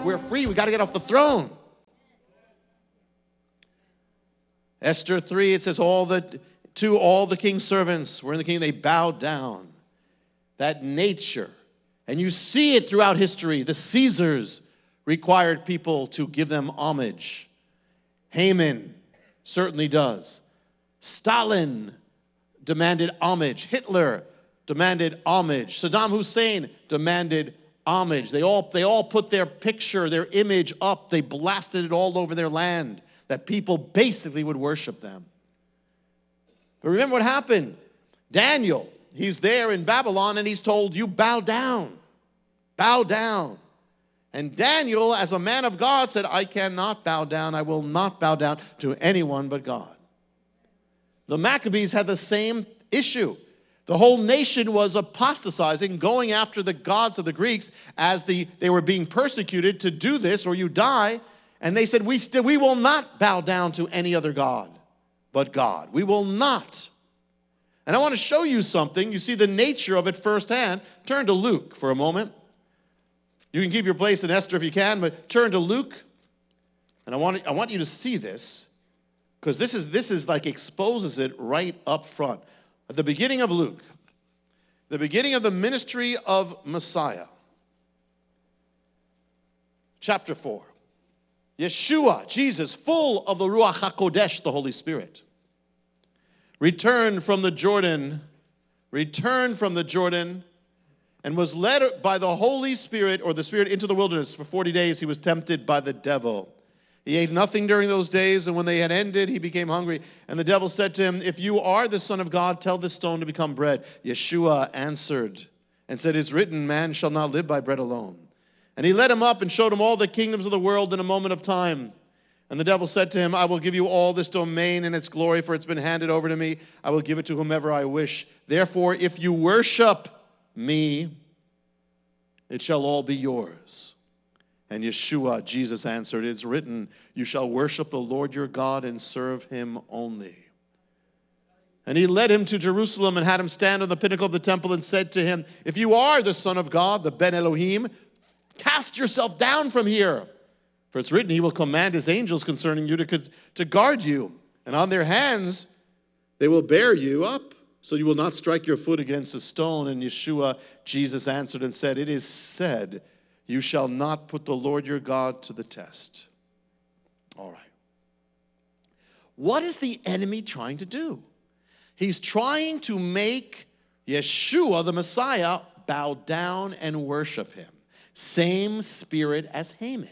We're free. We got to get off the throne. Esther 3, it says, to all the king's servants were in the kingdom, they bowed down. That nature. And you see it throughout history. The Caesars required people to give them homage. Haman certainly does. Stalin demanded homage. Hitler demanded homage. Saddam Hussein demanded homage. They all put their picture, their image up. They blasted it all over their land, that people basically would worship them. But remember what happened? Daniel, he's there in Babylon, and he's told, you bow down. Bow down. And Daniel, as a man of God, said, I cannot bow down. I will not bow down to anyone but God. The Maccabees had the same issue. The whole nation was apostatizing, going after the gods of the Greeks as they were being persecuted to do this or you die. And they said, we will not bow down to any other god but God. We will not. And I want to show you something. You see the nature of it firsthand. Turn to Luke for a moment. You can keep your place in Esther if you can, but turn to Luke. And I want you to see this, because this is like exposes it right up front. At the beginning of Luke, the beginning of the ministry of Messiah, chapter 4. Yeshua, Jesus, full of the Ruach HaKodesh, the Holy Spirit, returned from the Jordan, and was led by the Holy Spirit, or the Spirit, into the wilderness. For 40 days he was tempted by the devil. He ate nothing during those days, and when they had ended, he became hungry. And the devil said to him, if you are the Son of God, tell this stone to become bread. Yeshua answered and said, it's written, man shall not live by bread alone. And he led him up and showed him all the kingdoms of the world in a moment of time. And the devil said to him, I will give you all this domain and its glory, for it's been handed over to me. I will give it to whomever I wish. Therefore, if you worship me, it shall all be yours. And Yeshua, Jesus answered, it's written, you shall worship the Lord your God and serve him only. And he led him to Jerusalem and had him stand on the pinnacle of the temple and said to him, if you are the Son of God, the Ben Elohim, cast yourself down from here. For it's written, he will command his angels concerning you to guard you. And on their hands they will bear you up, so you will not strike your foot against a stone. And Yeshua, Jesus answered and said, it is said, you shall not put the Lord your God to the test. All right. What is the enemy trying to do? He's trying to make Yeshua, the Messiah, bow down and worship him. Same spirit as Haman.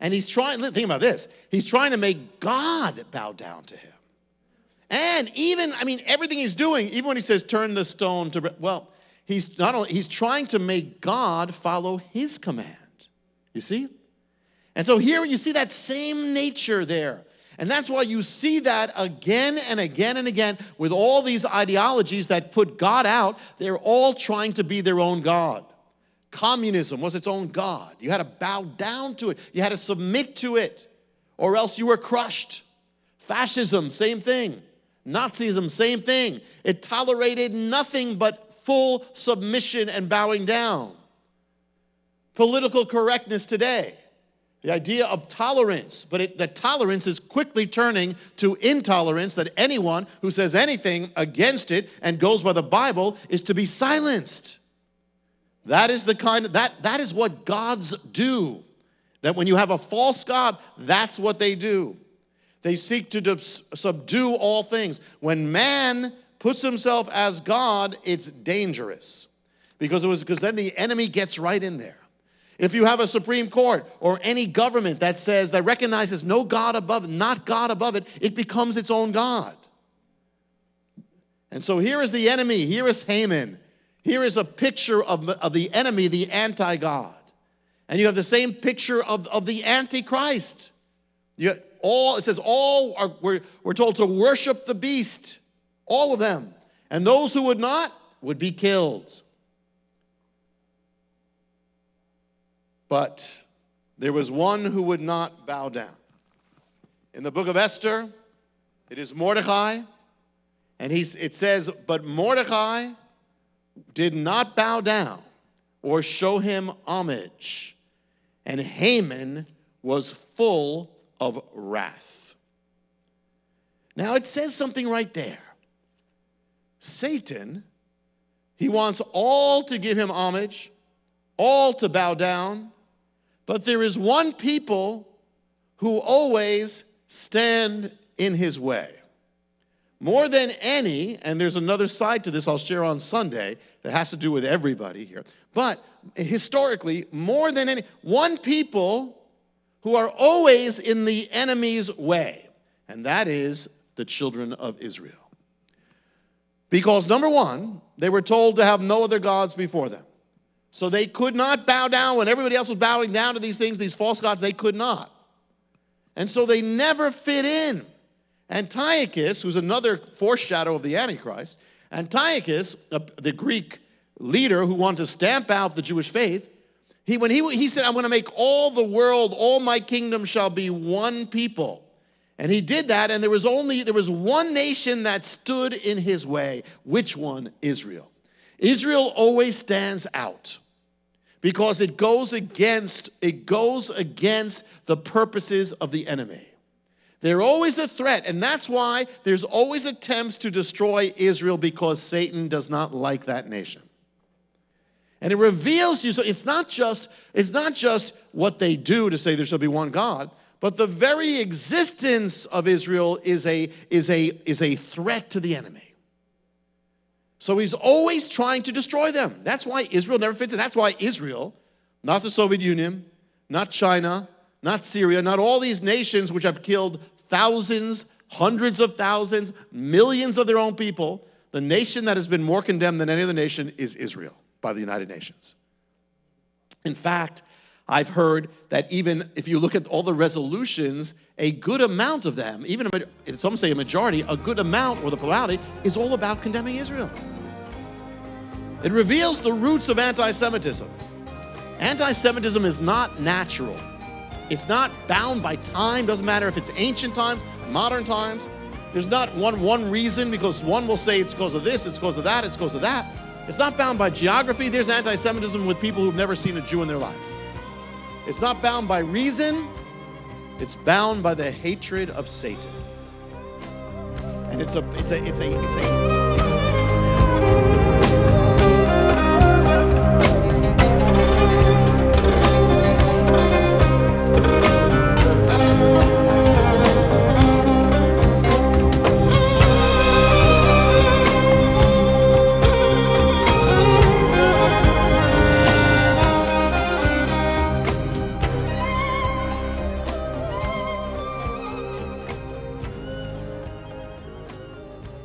And he's trying, think about this, he's trying to make God bow down to him. And even, everything he's doing, even when he says turn the stone to bread, well, he's trying to make God follow his command. You see? And so here you see that same nature there. And that's why you see that again and again and again with all these ideologies that put God out. They're all trying to be their own God. Communism was its own God. You had to bow down to it. You had to submit to it, or else you were crushed. Fascism, same thing. Nazism, same thing. It tolerated nothing but full submission and bowing down. Political correctness today, the idea of tolerance, but the tolerance is quickly turning to intolerance, that anyone who says anything against it and goes by the Bible is to be silenced. That is that is what gods do. That when you have a false god, that's what they do. They seek to subdue all things. When man puts himself as God, it's dangerous. Because then the enemy gets right in there. If you have a Supreme Court or any government that recognizes no God above it, not God above it, it becomes its own God. And so here is the enemy. Here is Haman. Here is a picture of the enemy, the anti-God. And you have the same picture of the Antichrist. It says we're told to worship the beast, all of them. And those who would not would be killed. But there was one who would not bow down. In the book of Esther, it is Mordecai. And it says, but Mordecai did not bow down or show him homage. and Haman was full of wrath. Now it says something right there. Satan, he wants all to give him homage, all to bow down, but there is one people who always stand in his way. More than any, and there's another side to this I'll share on Sunday that has to do with everybody here, but historically, more than any, one people who are always in the enemy's way, and that is the children of Israel. Because number one, they were told to have no other gods before them. So they could not bow down when everybody else was bowing down to these things, these false gods, they could not. And so they never fit in. Antiochus, who's another foreshadow of the Antichrist, Antiochus, the Greek leader who wanted to stamp out the Jewish faith, he said, I'm going to make all the world, all my kingdom shall be one people. And he did that, and there was one nation that stood in his way. Which one? Israel. Israel always stands out because it goes against the purposes of the enemy. They're always a threat, and that's why there's always attempts to destroy Israel, because Satan does not like that nation. And it reveals you, so it's not just what they do to say there shall be one God, but the very existence of Israel is a threat to the enemy. So he's always trying to destroy them. That's why Israel never fits in. That's why Israel, not the Soviet Union, not China, not Syria, not all these nations which have killed thousands, hundreds of thousands, millions of their own people, the nation that has been more condemned than any other nation is Israel by the United Nations. In fact, I've heard that even if you look at all the resolutions, a good amount of them, even some say a majority, a good amount, or the plurality, is all about condemning Israel. It reveals the roots of anti-Semitism. Anti-Semitism is not natural. It's not bound by time. Doesn't matter if it's ancient times, modern times. There's not one reason, because one will say it's because of this, it's because of that, it's because of that. It's not bound by geography. There's anti-Semitism with people who've never seen a Jew in their life. It's not bound by reason. It's bound by the hatred of Satan. And it's a